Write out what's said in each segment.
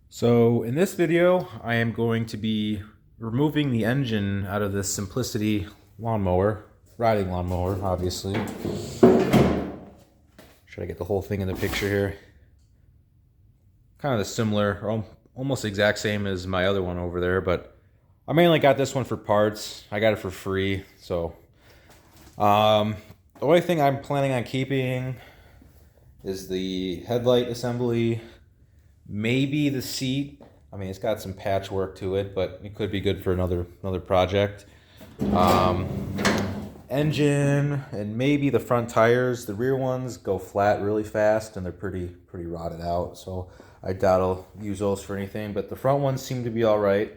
So in this video, I am going to be removing the engine out of this Simplicity lawnmower, riding lawnmower, obviously. Try to get the whole thing in the picture here. Kind of the similar, or almost exact same as my other one over there, but I mainly got this one for parts. I got it for free, so the only thing I'm planning on keeping is the headlight assembly. Maybe the seat. I mean, it's got some patchwork to it, but it could be good for another project. Engine and maybe the front tires. The rear ones go flat really fast and they're pretty rotted out, so I doubt I'll use those for anything. But the front ones seem to be all right,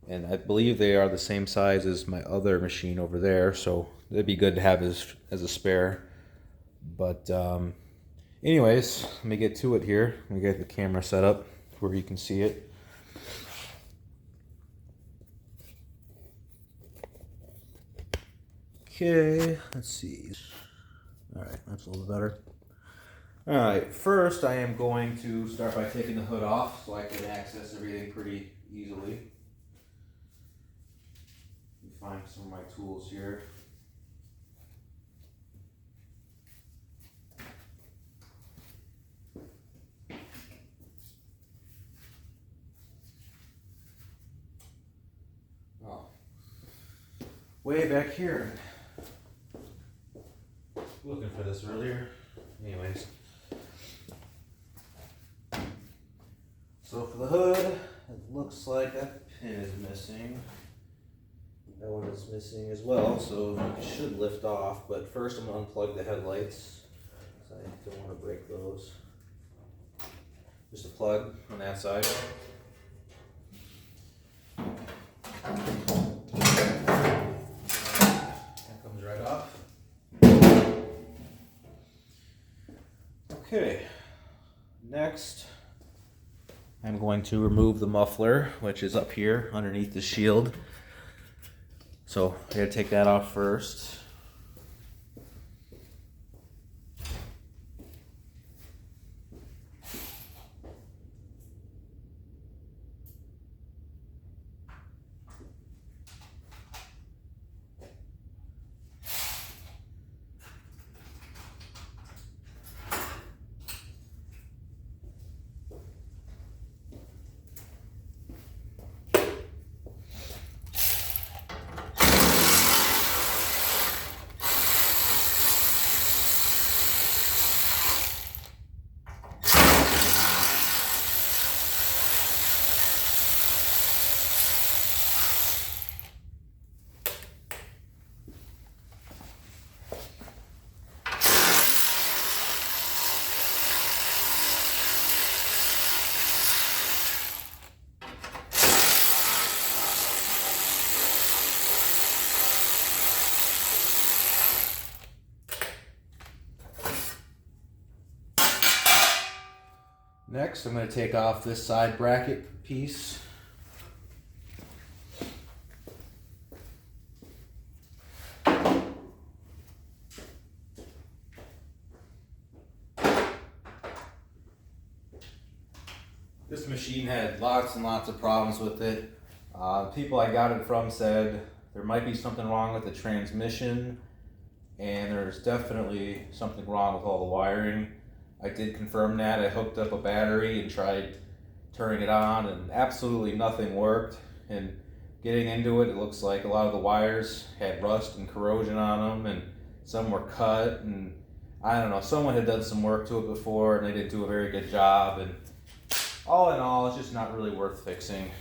and I believe they are the same size as my other machine over there, so it'd be good to have as a spare. But anyways, let me get to it here. Let me get the camera set up where you can see it. Okay, let's see. All right, that's a little better. All right, first I am going to start by taking the hood off so I can access everything pretty easily. Let me find some of my tools here. Oh, way back here. Looking for this earlier. Anyways. So for the hood, it looks like that pin is missing. That one is missing as well, so it should lift off. But first I'm going to unplug the headlights, because I don't want to break those. Just a plug on that side. That comes right off. Okay, next I'm going to remove the muffler, which is up here underneath the shield. So I gotta take that off first. Next, I'm going to take off this side bracket piece. This machine had lots and lots of problems with it. People I got it from said there might be something wrong with the transmission, and there's definitely something wrong with all the wiring. I did confirm that. I hooked up a battery and tried turning it on, and absolutely nothing worked. And getting into it, it looks like a lot of the wires had rust and corrosion on them, and some were cut, and I don't know, someone had done some work to it before and they didn't do a very good job, and all in all, it's just not really worth fixing.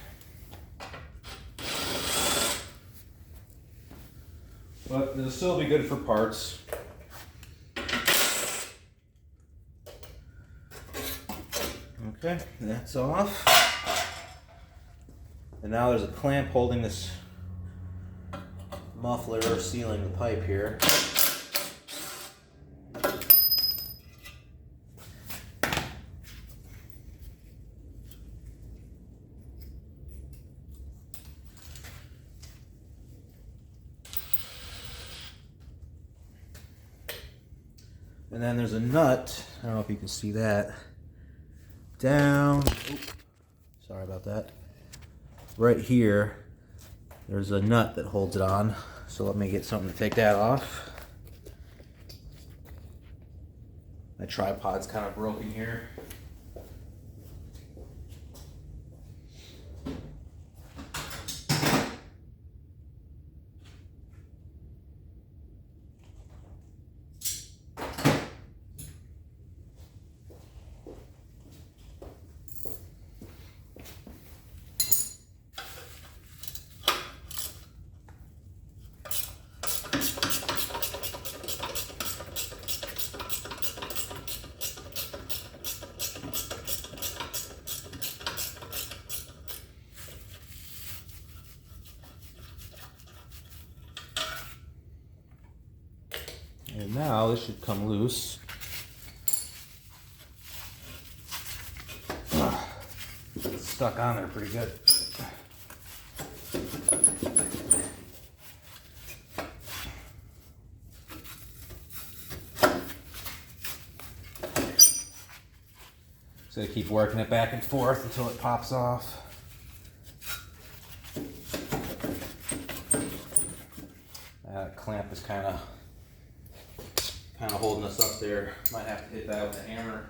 But it'll still be good for parts. Okay, that's off. And now there's a clamp holding this muffler or sealing the pipe here. And then there's a nut, I don't know if you can see that, down, that. Right here, there's a nut that holds it on. So let me get something to take that off. My tripod's kind of broken here. And now this should come loose. It's stuck on there pretty good. So I keep working it back and forth until it pops off. That clamp is kind of holding us up there. Might have to hit that with a hammer.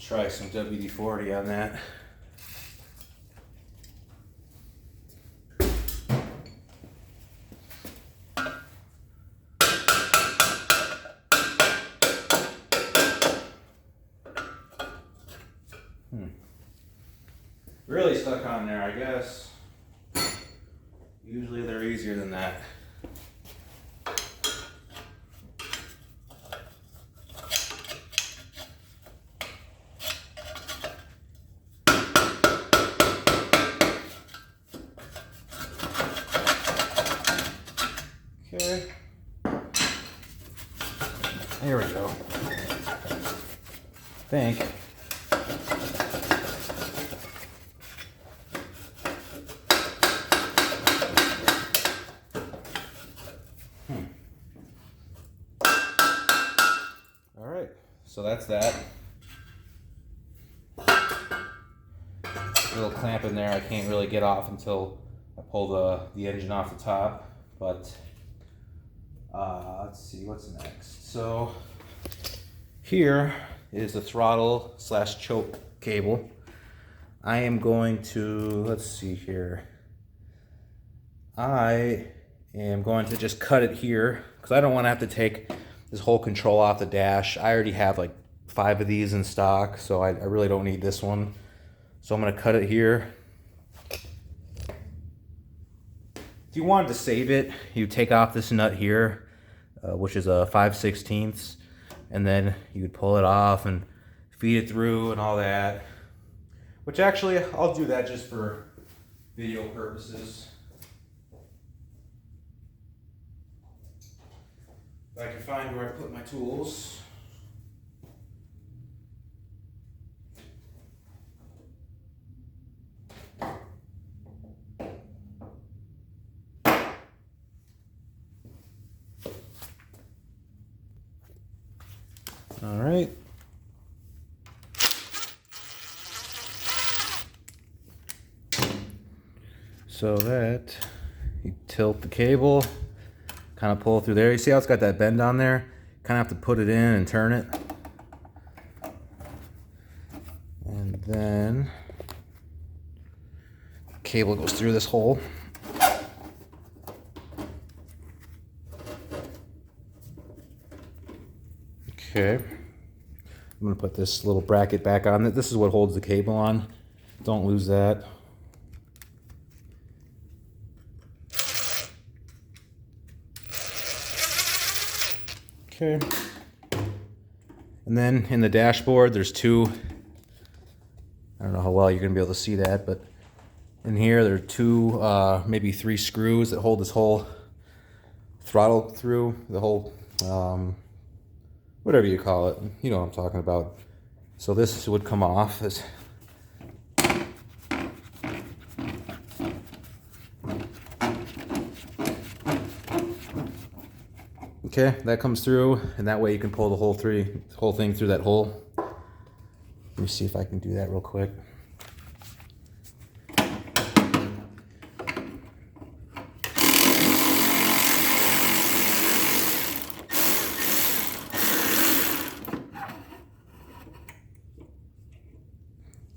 Try some WD-40 on that. Really stuck on there, I guess. Usually they're easier than that. Okay, there we go. I think. All right, so that's that. Little clamp in there I can't really get off until I pull the engine off the top, but let's see what's next. So here is the throttle / choke cable. I am going to, let's see here. I am going to just cut it here because I don't want to have to take this whole control off the dash. I already have like 5 of these in stock, so I really don't need this one. So I'm going to cut it here. If you wanted to save it, you take off this nut here, which is a 5/16, and then you would pull it off and feed it through and all that. Which actually, I'll do that just for video purposes. If I can find where I put my tools. All right. So that you tilt the cable, kind of pull through there. You see how it's got that bend on there? Kind of have to put it in and turn it. And then the cable goes through this hole. Okay, I'm going to put this little bracket back on. This is what holds the cable on. Don't lose that. Okay. And then in the dashboard, there's 2 I don't know how well you're gonna be able to see that, but in here there are two, maybe 3 screws that hold this whole throttle through, the whole, whatever you call it. You know what I'm talking about. So this would come off as okay, that comes through, and that way you can pull the whole thing through that hole. Let me see if I can do that real quick.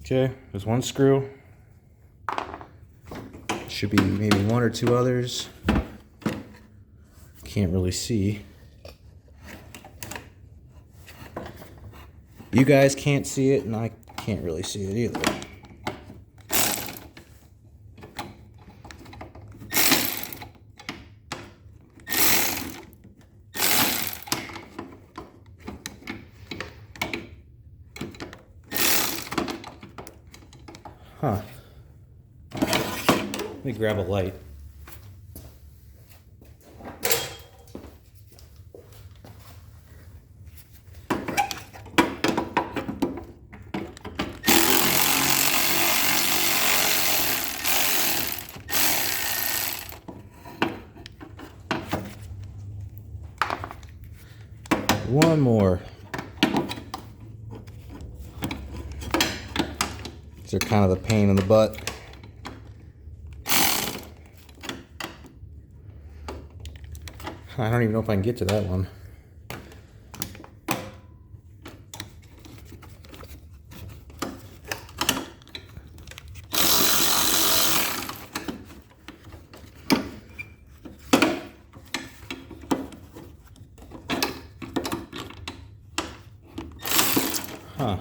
Okay, there's 1 screw. Should be maybe 1 or 2 others. Can't really see. You guys can't see it, and I can't really see it either. Huh. Let me grab a light. One more. These are kind of the pain in the butt. I don't even know if I can get to that one. Huh.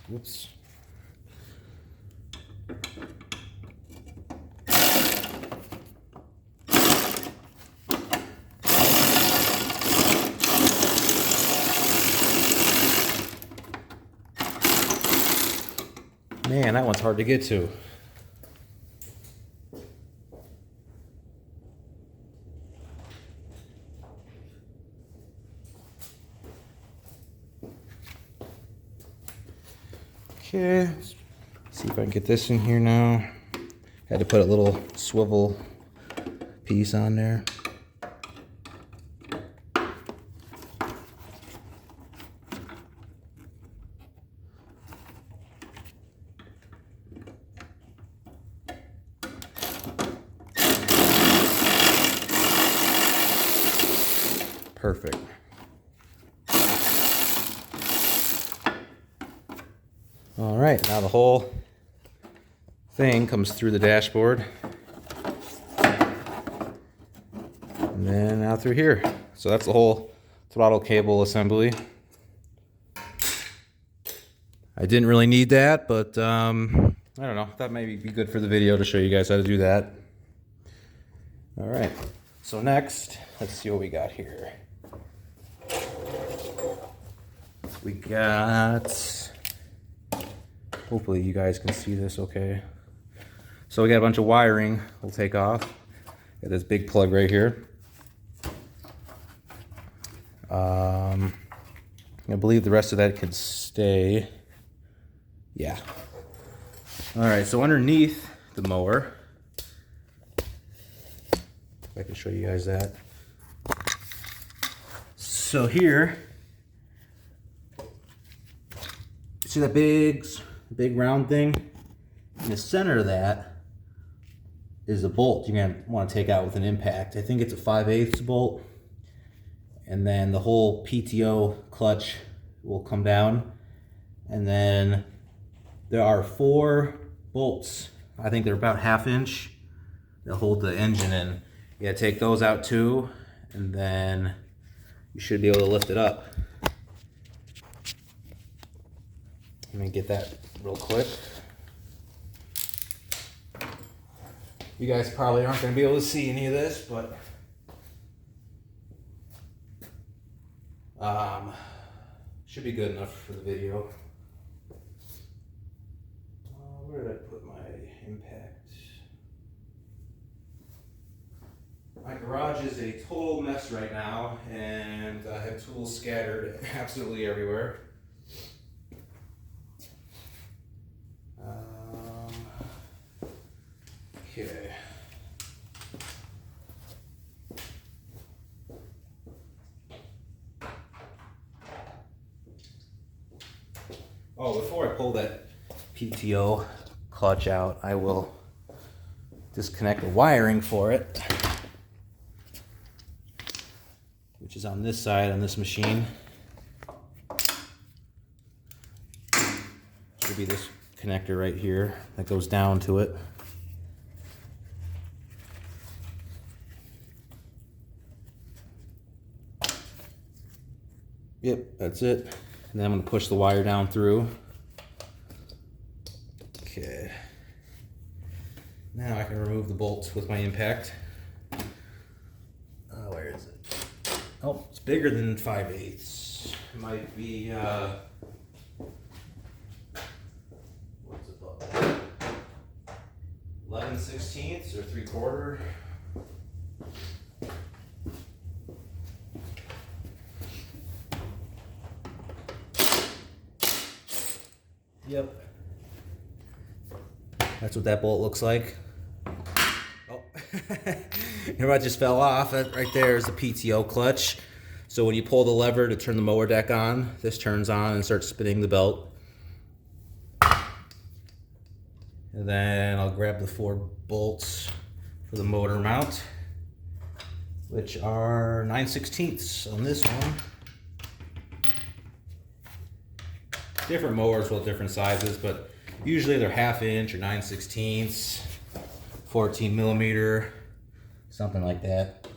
Whoops. Man, that one's hard to get to. Okay, let's see if I can get this in here now. Had to put a little swivel piece on there. Perfect. All right, now the whole thing comes through the dashboard and then out through here. So that's the whole throttle cable assembly. I didn't really need that, but I don't know, that may be good for the video to show you guys how to do that. All right, so next, let's see what we got here. We got, hopefully you guys can see this okay. So we got a bunch of wiring we'll take off. Got this big plug right here. I believe the rest of that could stay. Yeah. All right, so underneath the mower, if I can show you guys that. So here, see that big round thing? In the center of that is a bolt you're gonna want to take out with an impact. I think it's a 5/8 bolt. And then the whole PTO clutch will come down. And then there are 4 bolts I think they're about 1/2 inch. They'll hold the engine in. You gotta take those out too, and then you should be able to lift it up. Let me get that real quick. You guys probably aren't gonna be able to see any of this, but should be good enough for the video. Where did I put my impact? My garage is a total mess right now, and I have tools scattered absolutely everywhere. Okay. Oh, before I pull that PTO clutch out, I will disconnect the wiring for it, which is on this side on this machine. Should be this connector right here that goes down to it. Yep, that's it. And then I'm going to push the wire down through. Okay. Now I can remove the bolts with my impact. Where is it? Oh, it's bigger than 5/8. It might be, what's it called? 11/16 or 3/4. Yep. That's what that bolt looks like. Oh, it just fell off. That right there is the PTO clutch. So when you pull the lever to turn the mower deck on, this turns on and starts spinning the belt. And then I'll grab the 4 bolts for the motor mount, which are 9/16 on this one. Different mowers with different sizes, but usually they're 1/2 inch or 9/16, 14 millimeter, something like that.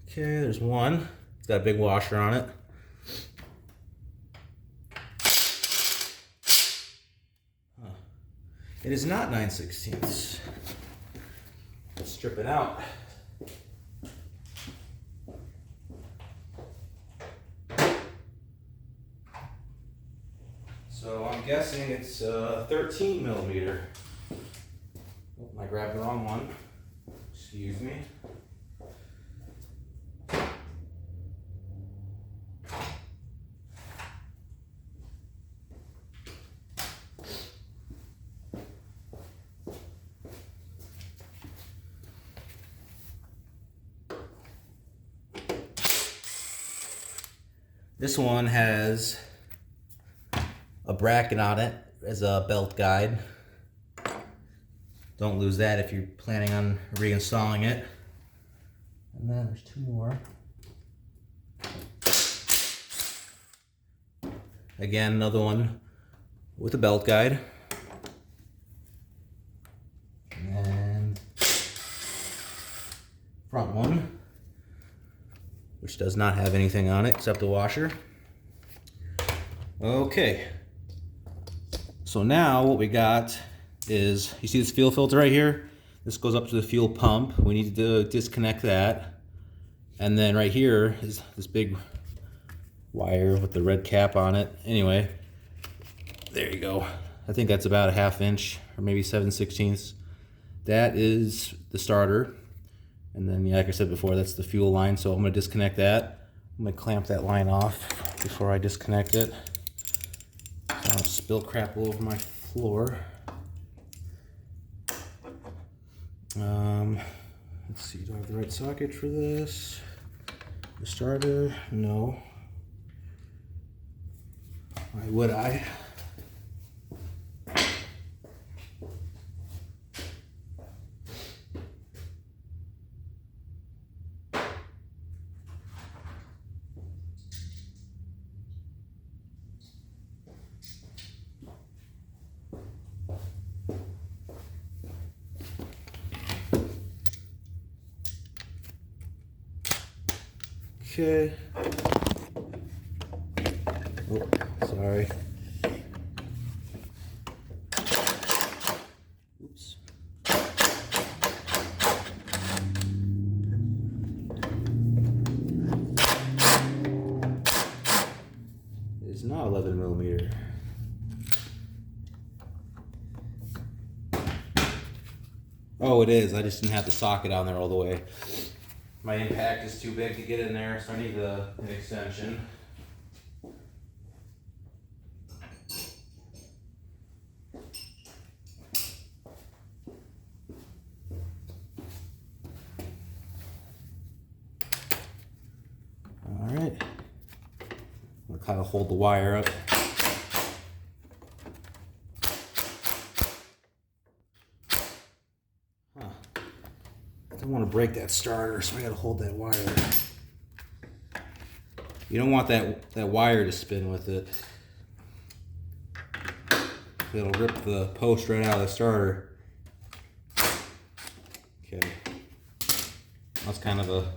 Okay, there's one. It's got a big washer on it. It is not 9/16. Let's strip it out. So I'm guessing it's 13 millimeter. Oh, I grabbed the wrong one. Excuse me. This one has a bracket on it as a belt guide. Don't lose that if you're planning on reinstalling it. And then there's 2 more. Again, another one with a belt guide. And front one, which does not have anything on it except the washer. Okay. So now what we got is, you see this fuel filter right here? This goes up to the fuel pump. We need to disconnect that. And then right here is this big wire with the red cap on it. Anyway, there you go. I think that's about 1/2 inch or maybe 7/16. That is the starter. And then, yeah, like I said before, that's the fuel line. So I'm gonna disconnect that. I'm gonna clamp that line off before I disconnect it. So I'll spill crap all over my floor. Let's see, do I have the right socket for this? The starter? No. Why would I? Okay. Oh, sorry. Oops. It's not 11 millimeter. Oh, it is. I just didn't have the socket on there all the way. My impact is too big to get in there, so I need an extension. All right. I'm gonna kind of hold the wire up. I don't want to break that starter, so I gotta hold that wire. You don't want that wire to spin with it. It'll rip the post right out of the starter. Okay. That's kind of a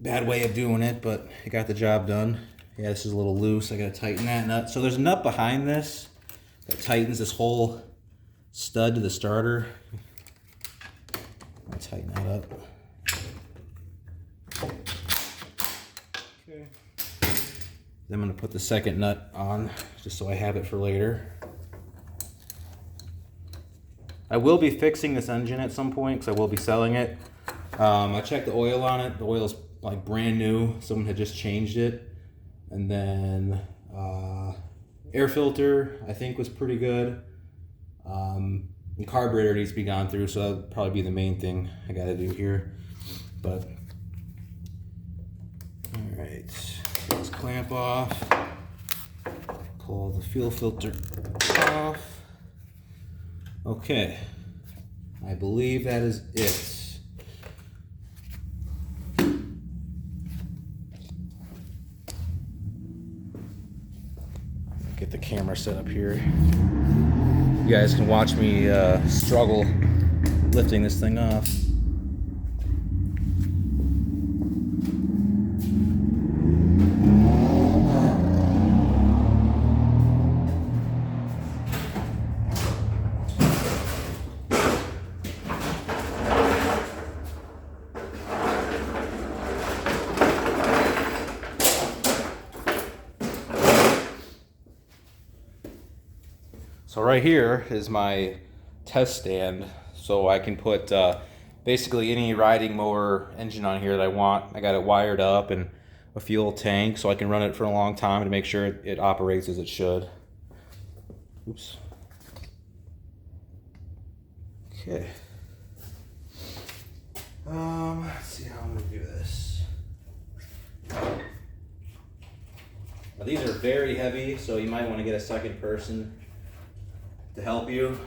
bad way of doing it, but it got the job done. Yeah, this is a little loose. I gotta tighten that nut. So there's a nut behind this that tightens this whole stud to the starter. I'll tighten that up. Okay. Then I'm gonna put the second nut on just so I have it for later. I will be fixing this engine at some point because I will be selling it. I checked the oil on it. The oil is like brand new. Someone had just changed it. And then air filter I think was pretty good. The carburetor needs to be gone through, so that'll probably be the main thing I gotta do here. But all right, get this clamp off. Pull the fuel filter off. Okay, I believe that is it. Get the camera set up here. You guys can watch me struggle lifting this thing off. So right here is my test stand, so I can put basically any riding mower engine on here that I want. I got it wired up and a fuel tank so I can run it for a long time to make sure it operates as it should. Oops. Okay. Let's see how I'm gonna do this. Now, these are very heavy, so you might want to get a second person to help you.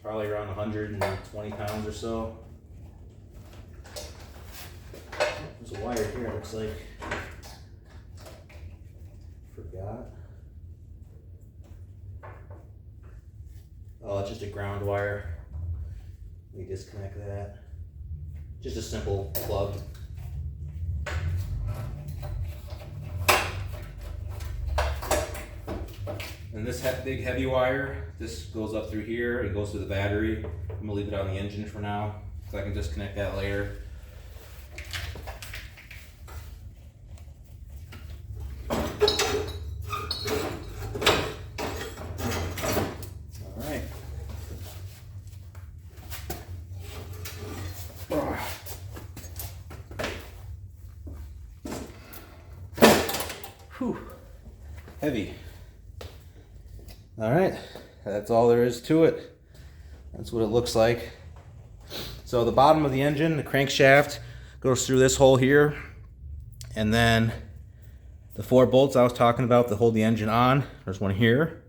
Probably around 120 pounds or so. There's a wire here, it looks like. Forgot. Oh, it's just a ground wire. Let me disconnect that. Just a simple plug. And this big heavy wire, this goes up through here, it goes to the battery. I'm gonna leave it on the engine for now, so I can disconnect that later. Alright. Whew. Heavy. All right, that's all there is to it. That's what it looks like. So the bottom of the engine, the crankshaft, goes through this hole here, and then the 4 bolts I was talking about that hold the engine on. There's one here,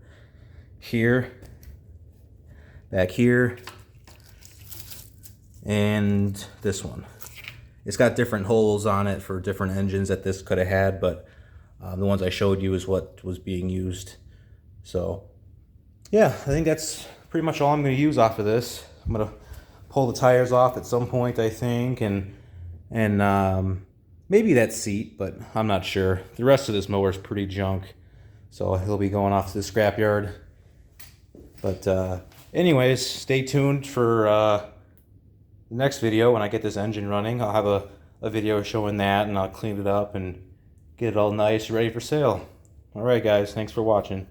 here, back here, and this one. It's got different holes on it for different engines that this could have had, but the ones I showed you is what was being used. So yeah, I think that's pretty much all I'm going to use off of this. I'm going to pull the tires off at some point, I think, and and maybe that seat, but I'm not sure. The rest of this mower is pretty junk, so he'll be going off to the scrapyard. But anyways, stay tuned for the next video. When I get this engine running, I'll have a video showing that, and I'll clean it up and get it all nice, ready for sale. Alright guys, thanks for watching.